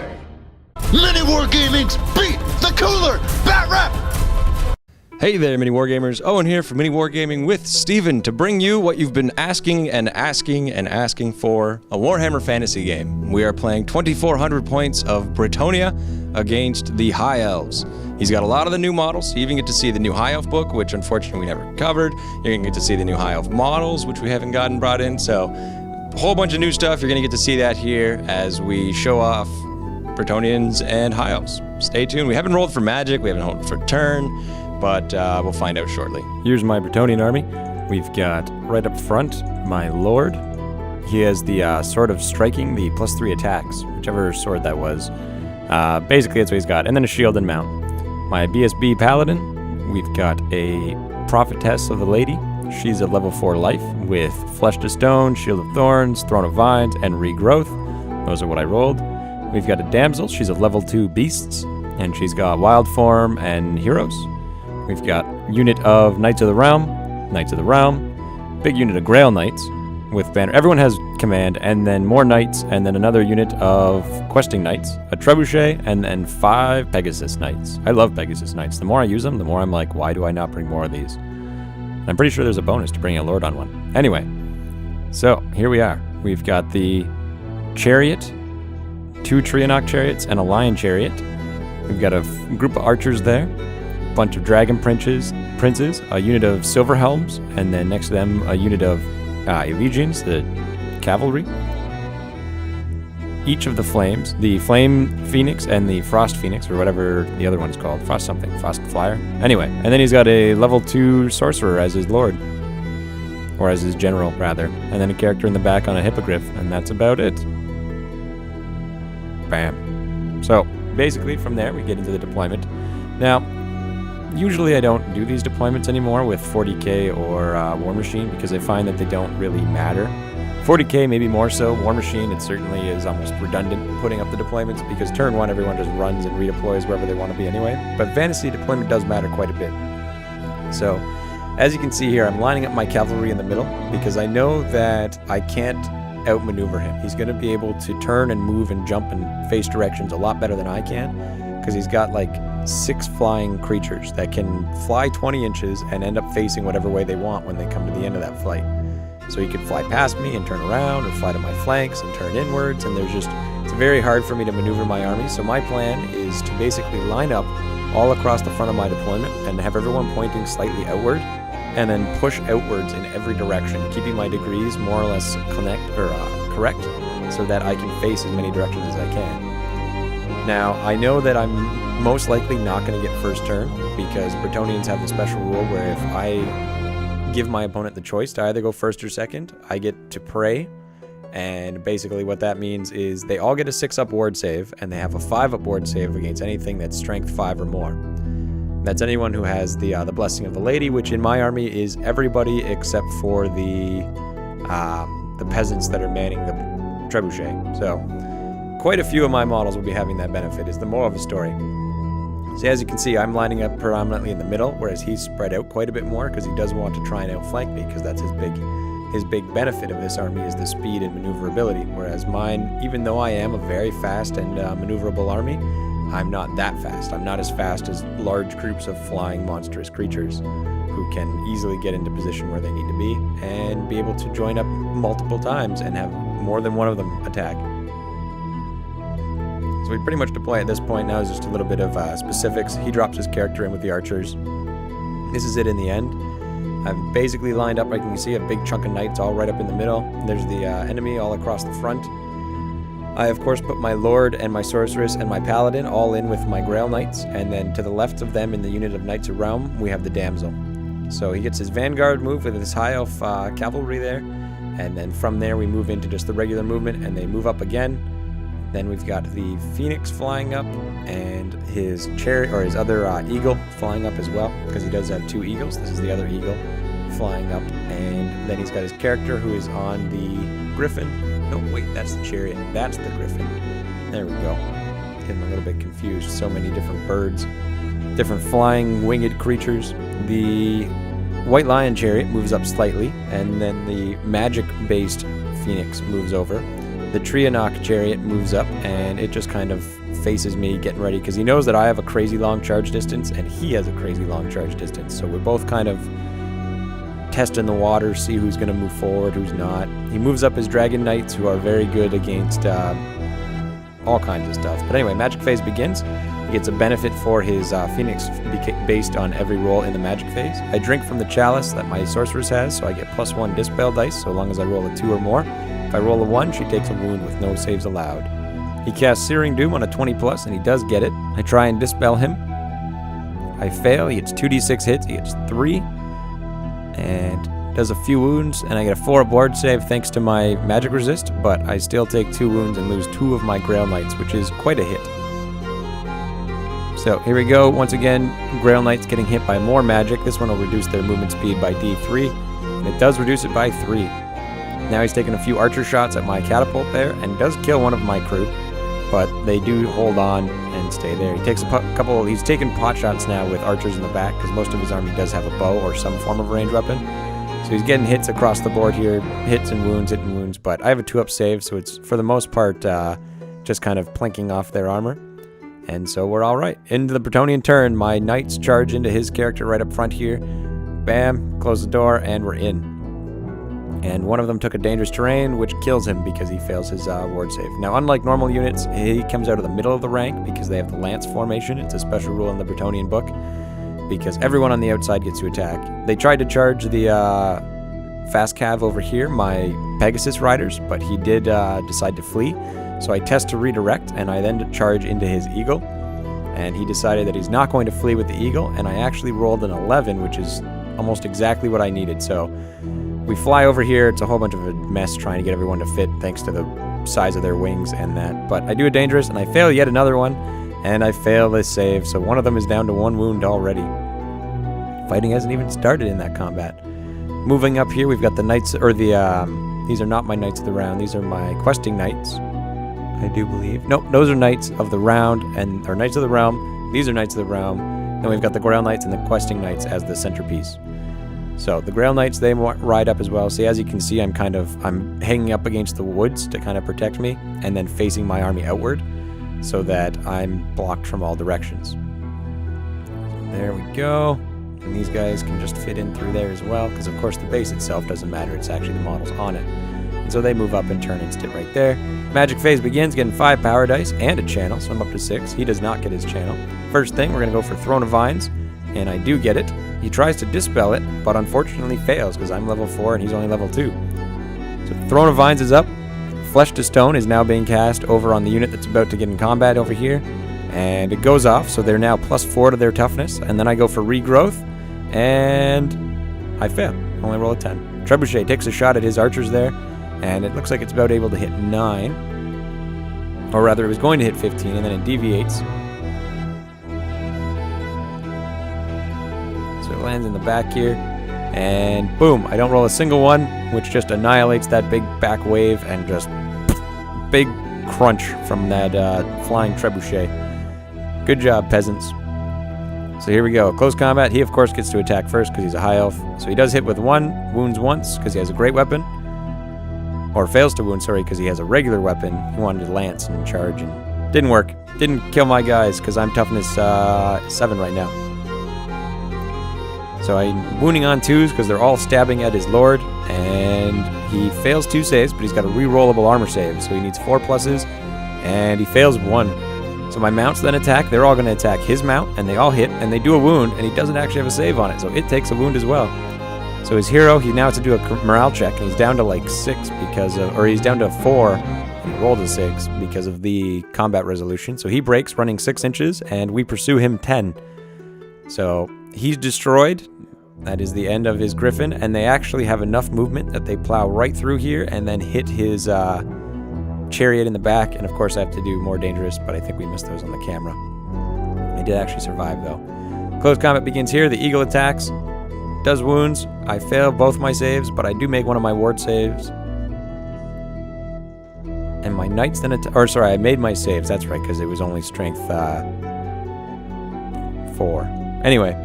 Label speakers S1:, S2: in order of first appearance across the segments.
S1: family. MiniWarGaming's Beat the Cooler Bat Rap!
S2: Hey there, MiniWarGamers. Owen here from MiniWarGaming with Stephen to bring you what you've been asking for, a Warhammer fantasy game. We are playing 2,400 points of Bretonnia against the High Elves. He's got a lot of the new models. You even get to see the new High Elf book, which unfortunately we never covered. You're going to get to see the new High Elf models, which we haven't gotten brought in. So, a whole bunch of new stuff. You're going to get to see that here as we show off Bretonnians and High Elves. Stay tuned. We haven't rolled for magic. We haven't rolled for turn. But we'll find out shortly. Here's my Bretonnian army. We've got right up front my Lord. He has the sword of striking, the +3 attacks, whichever sword that was. Basically, that's what he's got. And then a shield and mount. My BSB Paladin, we've got a Prophetess of the Lady. She's a level 4 life with Flesh to Stone, Shield of Thorns, Throne of Vines, and Regrowth. Those are what I rolled. We've got a Damsel. She's a level 2 Beasts, and she's got Wild Form and Heroes. We've got unit of Knights of the Realm, big unit of Grail Knights with banner. Everyone has command, and then more Knights, and then another unit of Questing Knights, a Trebuchet, and then 5 Pegasus Knights. I love Pegasus Knights. The more I use them, the more I'm like, why do I not bring more of these? I'm pretty sure there's a bonus to bringing a Lord on one. Anyway, so here we are. We've got the Chariot, 2 Trianok Chariots, and a Lion Chariot. We've got a group of archers there. Bunch of dragon princes, a unit of silver helms, and then next to them a unit of Elegians, the cavalry. Each of the flames, the flame phoenix and the frost phoenix, or whatever the other one's called, frost flyer. Anyway, and then he's got a level 2 sorcerer as his lord, or as his general rather, and then a character in the back on a hippogriff, and that's about it. Bam. So basically from there we get into the deployment. Now, usually I don't do these deployments anymore with 40k or War Machine because I find that they don't really matter. 40k maybe more so. War Machine, it certainly is almost redundant putting up the deployments because turn 1 everyone just runs and redeploys wherever they want to be anyway. But fantasy deployment does matter quite a bit. So, as you can see here, I'm lining up my cavalry in the middle because I know that I can't outmaneuver him. He's going to be able to turn and move and jump and face directions a lot better than I can because he's got like 6 flying creatures that can fly 20 inches and end up facing whatever way they want when they come to the end of that flight. So he could fly past me and turn around, or fly to my flanks and turn inwards, and it's very hard for me to maneuver my army. So my plan is to basically line up all across the front of my deployment and have everyone pointing slightly outward, and then push outwards in every direction, keeping my degrees more or less correct, so that I can face as many directions as I can. Now, I know that I'm most likely not going to get first turn because Bretonnians have the special rule where if I give my opponent the choice to either go first or second, I get to pray. And basically what that means is they all get a 6-up ward save, and they have a 5-up ward save against anything that's strength 5 or more. That's anyone who has the Blessing of the Lady, which in my army is everybody except for the peasants that are manning the trebuchet. So quite a few of my models will be having that benefit, is the moral of the story. So as you can see, I'm lining up predominantly in the middle, whereas he's spread out quite a bit more because he does want to try and outflank me, because that's his big benefit of this army is the speed and maneuverability. Whereas mine, even though I am a very fast and maneuverable army, I'm not that fast. I'm not as fast as large groups of flying monstrous creatures who can easily get into position where they need to be and be able to join up multiple times and have more than one of them attack. So we pretty much deploy at this point. Now is just a little bit of specifics. He drops his character in with the archers. This is it in the end. I've basically lined up, like you can see, a big chunk of knights all right up in the middle. There's the enemy all across the front. I, of course, put my Lord and my Sorceress and my Paladin all in with my Grail Knights, and then to the left of them in the unit of Knights of Realm, we have the Damsel. So he gets his Vanguard move with his High Elf cavalry there, and then from there we move into just the regular movement, and they move up again. Then we've got the Phoenix flying up, and his chariot, or his other eagle flying up as well, because he does have 2 eagles. This is the other eagle flying up, and then he's got his character who is on the Griffin. No, wait, that's the chariot. That's the Griffin. There we go. Getting a little bit confused. So many different birds, different flying winged creatures. The White Lion chariot moves up slightly, and then the magic-based Phoenix moves over. the Bretonnian chariot moves up, and it just kind of faces me, getting ready, because he knows that I have a crazy long charge distance, and he has a crazy long charge distance. So we're both kind of testing the water, see who's going to move forward, who's not. He moves up his Dragon Knights, who are very good against all kinds of stuff. But anyway, magic phase begins. He gets a benefit for his Phoenix based on every roll in the magic phase. I drink from the chalice that my sorceress has, so I get +1 dispel dice, so long as I roll a 2 or more. If I roll a 1, she takes a wound with no saves allowed. He casts Searing Doom on a 20+, and he does get it. I try and dispel him. I fail. He gets 2d6 hits. He gets 3. And does a few wounds, and I get a 4 board save thanks to my magic resist, but I still take 2 wounds and lose 2 of my Grail Knights, which is quite a hit. So here we go. Once again, Grail Knights getting hit by more magic. This one will reduce their movement speed by D3, and it does reduce it by 3. Now he's taking a few archer shots at my catapult there, and does kill one of my crew, but they do hold on and stay there. He takes a couple. He's taking pot shots now with archers in the back, because most of his army does have a bow or some form of ranged weapon. So he's getting hits across the board here, hits and wounds, but I have a 2-up save, so it's for the most part just kind of plinking off their armor. And so we're all right. Into the Bretonnian turn, my knights charge into his character right up front here. Bam, close the door, and we're in. And one of them took a dangerous terrain, which kills him because he fails his ward save. Now, unlike normal units, he comes out of the middle of the rank because they have the lance formation. It's a special rule in the Bretonnian book, because everyone on the outside gets to attack. They tried to charge the fast cav over here, my Pegasus riders, but he did decide to flee. So I test to redirect, and I then charge into his eagle. And he decided that he's not going to flee with the eagle, and I actually rolled an 11, which is almost exactly what I needed. So we fly over here. It's a whole bunch of a mess trying to get everyone to fit, thanks to the size of their wings and that. But I do a dangerous, and I fail yet another one. And I fail this save, so one of them is down to 1 wound already. Fighting hasn't even started in that combat. Moving up here, we've got the knights, or the, these are not my knights of the round, these are my questing knights, I do believe. Nope, those are knights of the round, or knights of the realm. These are knights of the realm. Then we've got the Grail Knights and the questing knights as the centerpiece. So the Grail Knights, they ride up as well. See, as you can see, I'm hanging up against the woods to kind of protect me, and then facing my army outward, so that I'm blocked from all directions. There we go. And these guys can just fit in through there as well, because of course the base itself doesn't matter, it's actually the models on it. And so they move up and turn and sit right there. Magic phase begins, getting 5 power dice and a channel, so I'm up to 6. He does not get his channel. First thing, we're going to go for Throne of Vines, and I do get it. He tries to dispel it, but unfortunately fails, because I'm level 4 and he's only level 2. So Throne of Vines is up. Flesh to Stone is now being cast over on the unit that's about to get in combat over here. And it goes off, so they're now +4 to their toughness. And then I go for Regrowth, and I fail. Only roll a 10. Trebuchet takes a shot at his archers there, and it looks like it's about able to hit 9. Or rather, it was going to hit 15, and then it deviates. So it lands in the back here. And boom, I don't roll a single one, which just annihilates that big back wave, and just big crunch from that flying trebuchet. Good job, peasants. So here we go. Close combat. He, of course, gets to attack first because he's a high elf. So he does hit with 1, wounds once because he has a great weapon. Or fails to wound, sorry, because he has a regular weapon. He wanted to lance and charge, and didn't work. Didn't kill my guys because I'm toughness 7 right now. So I'm wounding on 2s because they're all stabbing at his lord, and he fails 2 saves, but he's got a re-rollable armor save, so he needs 4 pluses, and he fails 1. So my mounts then attack. They're all going to attack his mount, and they all hit, and they do a wound, and he doesn't actually have a save on it, so it takes a wound as well. So his hero, he now has to do a morale check, and he's down to like 6 because of, or he's down to 4, and he rolled a 6 because of the combat resolution. So he breaks, running 6 inches, and we pursue him 10. So he's destroyed. That is the end of his griffin, and they actually have enough movement that they plow right through here and then hit his chariot in the back. And of course I have to do more dangerous, but I think we missed those on the camera. I did actually survive though. Close combat begins here. The eagle attacks, does wounds. I fail both my saves, but I do make one of my ward saves. And my knights then I made my saves. That's right, because it was only strength 4. Anyway,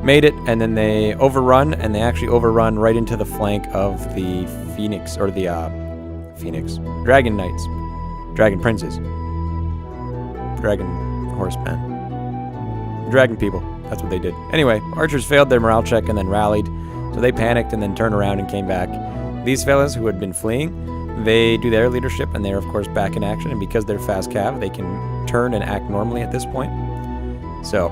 S2: made it, and then they overrun, and they actually overrun right into the flank of the Phoenix, or the Phoenix. Dragon Knights. Dragon Princes. Dragon Horsemen. Dragon People. That's what they did. Anyway, archers failed their morale check and then rallied, so they panicked and then turned around and came back. These fellas who had been fleeing, they do their leadership and they're of course back in action, and because they're fast cav, they can turn and act normally at this point. So,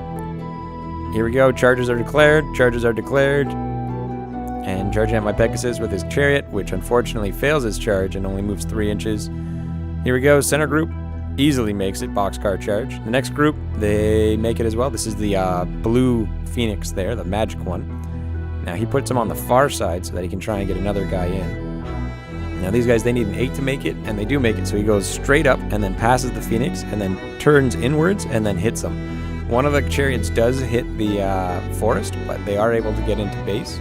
S2: here we go. Charges are declared. Charges are declared. And charging at my Pegasus with his chariot, which unfortunately fails his charge and only moves 3 inches. Here we go. Center group easily makes it. Boxcar charge. The next group, they make it as well. This is the blue Phoenix there, the magic one. Now he puts him on the far side so that he can try and get another guy in. Now these guys, they need an 8 to make it, and they do make it. So he goes straight up and then passes the Phoenix and then turns inwards and then hits them. One of the chariots does hit the forest, but they are able to get into base.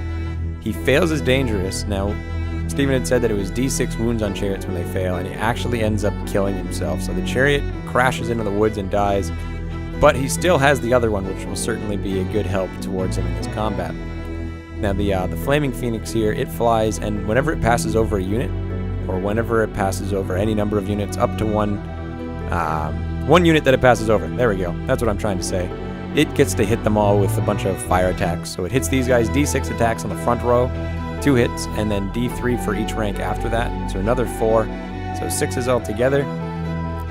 S2: He fails as dangerous. Now, Stephen had said that it was D6 wounds on chariots when they fail, and he actually ends up killing himself. So the chariot crashes into the woods and dies, but he still has the other one, which will certainly be a good help towards him in this combat. Now, the Flaming Phoenix here, it flies, and whenever it passes over a unit, or whenever it passes over any number of units, up to one unit that it passes over. There we go. That's what I'm trying to say. It gets to hit them all with a bunch of fire attacks. So it hits these guys, D6 attacks on the front row, 2 hits, and then D3 for each rank after that. So another 4. So 6s altogether.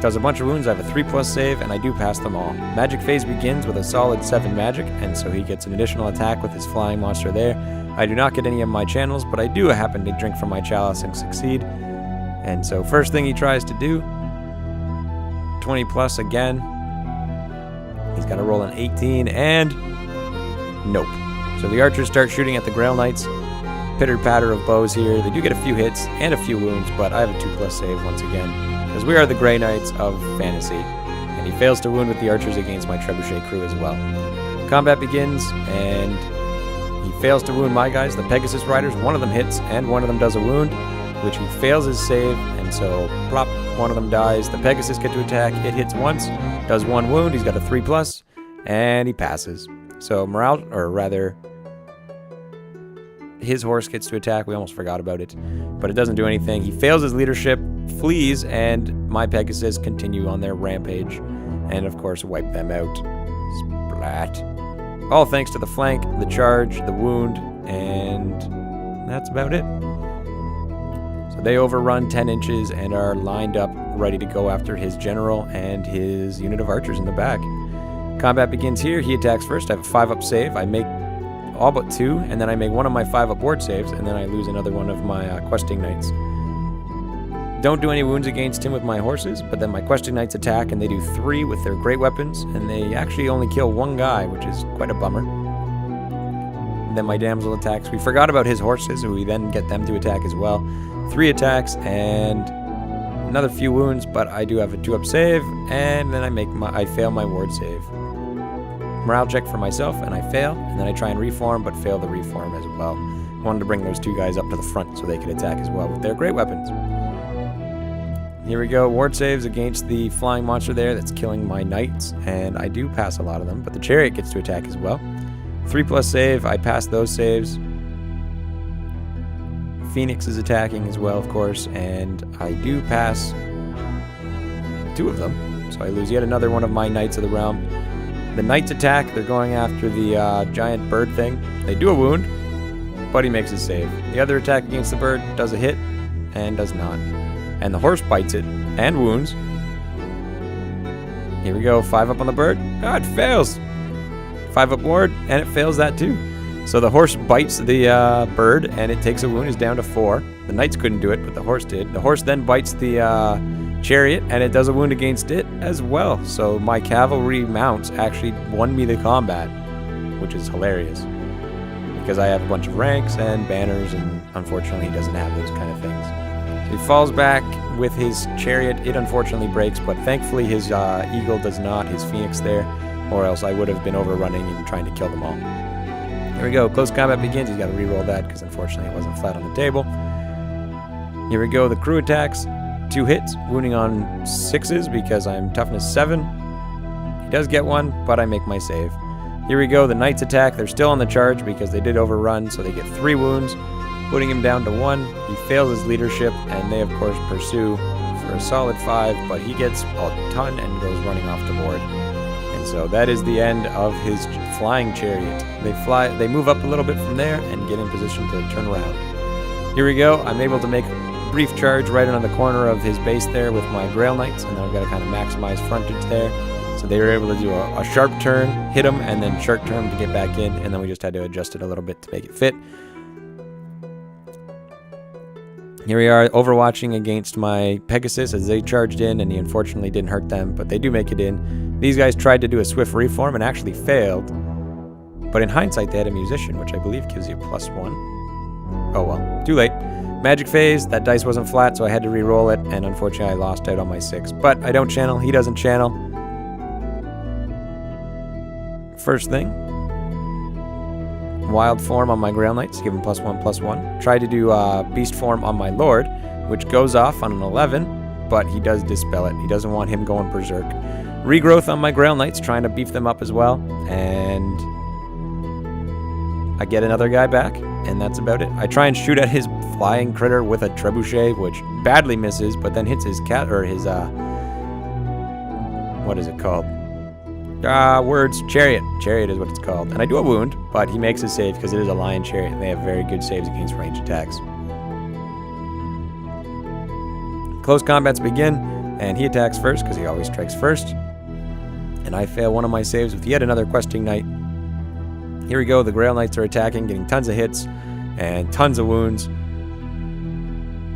S2: Does a bunch of wounds. I have a 3+ save, and I do pass them all. Magic phase begins with a solid 7 magic, and so he gets an additional attack with his flying monster there. I do not get any of my channels, but I do happen to drink from my chalice and succeed. And so first thing he tries to do, 20+ again. He's got to roll an 18, and nope. So the archers start shooting at the Grail Knights. Pitter-patter of bows here. They do get a few hits and a few wounds, but I have a 2+ save once again, because we are the Grey Knights of fantasy. And he fails to wound with the archers against my Trebuchet crew as well. Combat begins, and he fails to wound my guys, the Pegasus Riders. One of them hits, and one of them does a wound, which he fails his save, and so plop, one of them dies. The Pegasus get to attack. It hits once, does 1 wound. He's got a 3+, and he passes. So morale, or rather, his horse gets to attack. We almost forgot about it, but it doesn't do anything. He fails his leadership, flees, and my Pegasus continue on their rampage, and of course wipe them out. Splat. All thanks to the flank, the charge, the wound, and that's about it. So they overrun 10 inches and are lined up, ready to go after his general and his unit of archers in the back. Combat begins here. He attacks first. I have a 5-up save. I make all but 2, and then I make one of my 5-up board saves, and then I lose another one of my questing knights. Don't do any wounds against him with my horses, but then my questing knights attack, and they do 3 with their great weapons, and they actually only kill 1 guy, which is quite a bummer. And then my damsel attacks. We forgot about his horses, so we then get them to attack as well. 3 attacks and another few wounds, but I do have a 2-up save, and then I fail my ward save. Morale check for myself, and I fail, and then I try and reform, but fail the reform as well. Wanted to bring those 2 guys up to the front so they could attack as well with their great weapons. Here we go, ward saves against the flying monster there that's killing my knights, and I do pass a lot of them, but the chariot gets to attack as well. 3+ save, I pass those saves. Phoenix is attacking as well, of course, and I do pass 2 of them, so I lose yet another one of my Knights of the Realm. The Knights attack, they're going after the giant bird thing. They do a wound, but he makes his save. The other attack against the bird does a hit, and does not. And the horse bites it, and wounds. Here we go, 5-up on the bird. Oh, it fails! 5-up ward, and it fails that too. So the horse bites the bird, and it takes a wound, is down to 4. The knights couldn't do it, but the horse did. The horse then bites the chariot, and it does a wound against it as well. So my cavalry mounts actually won me the combat, which is hilarious. Because I have a bunch of ranks and banners, and unfortunately he doesn't have those kind of things. So he falls back with his chariot. It unfortunately breaks, but thankfully his eagle does not, his phoenix there, or else I would have been overrunning and trying to kill them all. Here we go, close combat begins. He's got to re-roll that because unfortunately it wasn't flat on the table. Here we go, the crew attacks. 2 hits, wounding on 6s because I'm toughness 7. He does get 1, but I make my save. Here we go, the knights attack. They're still on the charge because they did overrun, so they get 3 wounds. putting him down to 1. He fails his leadership, and they, of course, pursue for a solid 5, but he gets a ton and goes running off the board. And so that is the end of his flying chariot. They move up a little bit from there and get in position to turn around. Here we go. I'm able to make a brief charge right on the corner of his base there with my Grail Knights, and then I've got to kind of maximize frontage there. So they were able to do a sharp turn, hit him, and then sharp turn to get back in, and then we just had to adjust it a little bit to make it fit. Here we are overwatching against my Pegasus as they charged in, and he unfortunately didn't hurt them, but they do make it in. These guys tried to do a swift reform and actually failed, but in hindsight they had a musician, which I believe gives you +1. Oh well, too late. Magic phase, that dice wasn't flat, so I had to re-roll it, and unfortunately I lost out on my 6. But I don't channel, he doesn't channel. First thing, wild form on my Grail Knights, give him +1/+1. Tried to do beast form on my Lord, which goes off on an 11, but he does dispel it. He doesn't want him going berserk. Regrowth on my Grail Knights, trying to beef them up as well, and I get another guy back, and that's about it. I try and shoot at his flying critter with a trebuchet, which badly misses, but then hits his cat, or his, what is it called? Chariot. Chariot is what it's called. And I do a wound, but he makes a save because it is a lion chariot, and they have very good saves against ranged attacks. Close combats begin, and he attacks first because he always strikes first. And I fail one of my saves with yet another questing knight. Here we go, the Grail Knights are attacking, getting tons of hits and tons of wounds.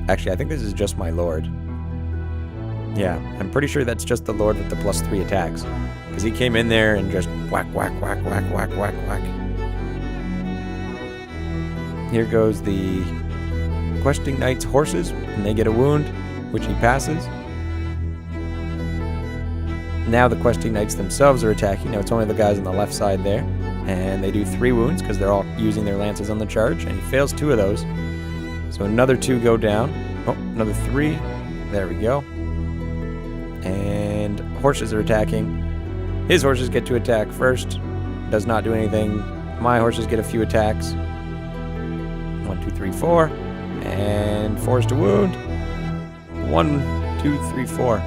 S2: Actually, I think this is just my Lord. Yeah, I'm pretty sure that's just the Lord with the +3 attacks. Because he came in there and just whack, whack, whack, whack, whack, whack, whack. Here goes the questing knight's horses, and they get a wound, which he passes. Now the questing knights themselves are attacking. Now it's only the guys on the left side there. And they do 3 wounds because they're all using their lances on the charge, and he fails 2 of those. So another 2 go down. Oh, another 3. There we go. And horses are attacking. His horses get to attack first. Does not do anything. My horses get a few attacks. 1, 2, 3, 4. And 4 is to wound. 1, 2, 3, 4.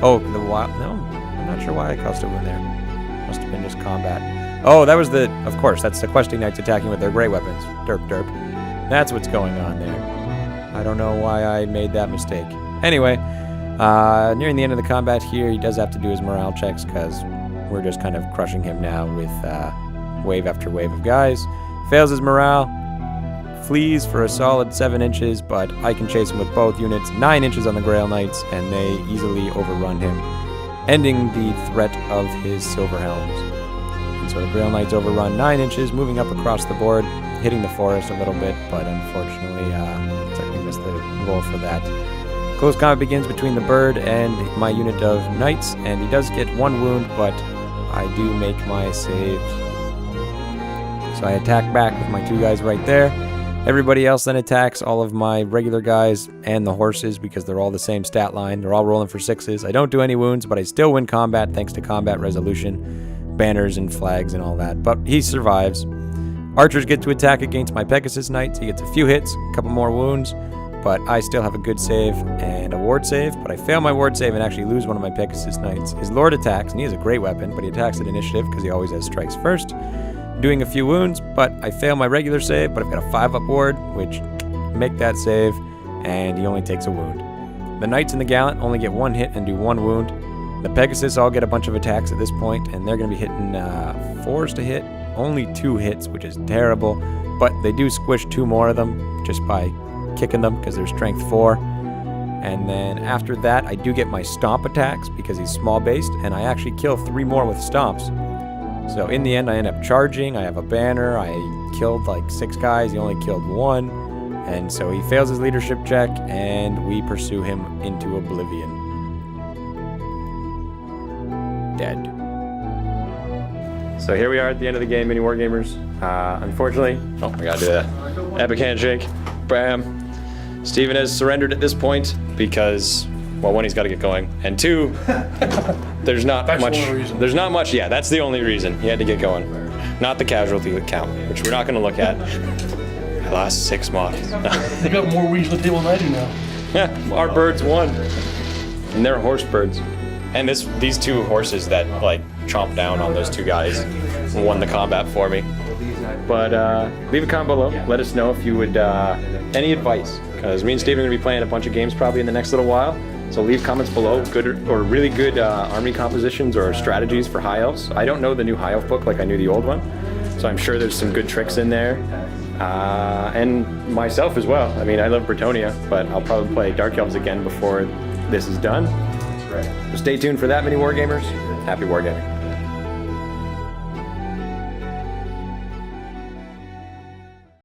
S2: Oh, the wild. No, I'm not sure why I caused a wound there. Must have been just combat. Oh, that was the. Of course, that's the questing knights attacking with their great weapons. Derp, derp. That's what's going on there. I don't know why I made that mistake. Anyway, nearing the end of the combat here, he does have to do his morale checks because we're just kind of crushing him now with wave after wave of guys. Fails his morale, flees for a solid 7 inches, but I can chase him with both units, 9 inches on the Grail Knights, and they easily overrun him, ending the threat of his Silver Helms. And so the Grail Knights overrun 9 inches, moving up across the board, hitting the forest a little bit, but unfortunately, looks like we missed the roll for that. Close combat begins between the bird and my unit of knights, and he does get 1 wound, but I do make my save. So I attack back with my 2 guys right there. Everybody else then attacks all of my regular guys and the horses because they're all the same stat line. They're all rolling for 6s. I don't do any wounds, but I still win combat thanks to combat resolution, banners and flags and all that. But he survives. Archers get to attack against my Pegasus Knights. He gets a few hits, a couple more wounds, but I still have a good save and a ward save. But I fail my ward save and actually lose one of my Pegasus Knights. His Lord attacks, and he has a great weapon, but he attacks at initiative because he always has strikes first. Doing a few wounds, but I fail my regular save, but I've got a 5-up ward, which make that save, and he only takes a wound. The Knights and the Gallant only get 1 hit and do 1 wound. The Pegasus all get a bunch of attacks at this point, and they're going to be hitting 4s to hit, only 2 hits, which is terrible, but they do squish 2 more of them just by kicking them because they're strength 4. And then after that, I do get my Stomp attacks because he's small-based, and I actually kill 3 more with Stomps. So in the end, I end up charging. I have a banner. I killed like 6 guys. He only killed 1. And so he fails his leadership check, and we pursue him into oblivion. Dead. So here we are at the end of the game, MiniWarGamers. Unfortunately, I gotta do the epic handshake. Bam. Stephen has surrendered at this point because, well, 1, he's got to get going, and 2, there's not much. There's not much. Yeah, that's the only reason he had to get going. Not the casualty count, which we're not going to look at. My last 6 models.
S3: They got more wings on the table than I do now.
S2: Our birds won. And they're horse birds. And these 2 horses that like chomp down on those 2 guys won the combat for me. But leave a comment below. Let us know if you would, any advice. Because me and Stephen are going to be playing a bunch of games probably in the next little while. So leave comments below, good or really good army compositions or strategies for High Elves. I don't know the new High Elf book like I knew the old one. So I'm sure there's some good tricks in there. And myself as well. I mean, I love Bretonnia, but I'll probably play Dark Elves again before this is done. So stay tuned for that, Mini Wargamers. Happy wargaming.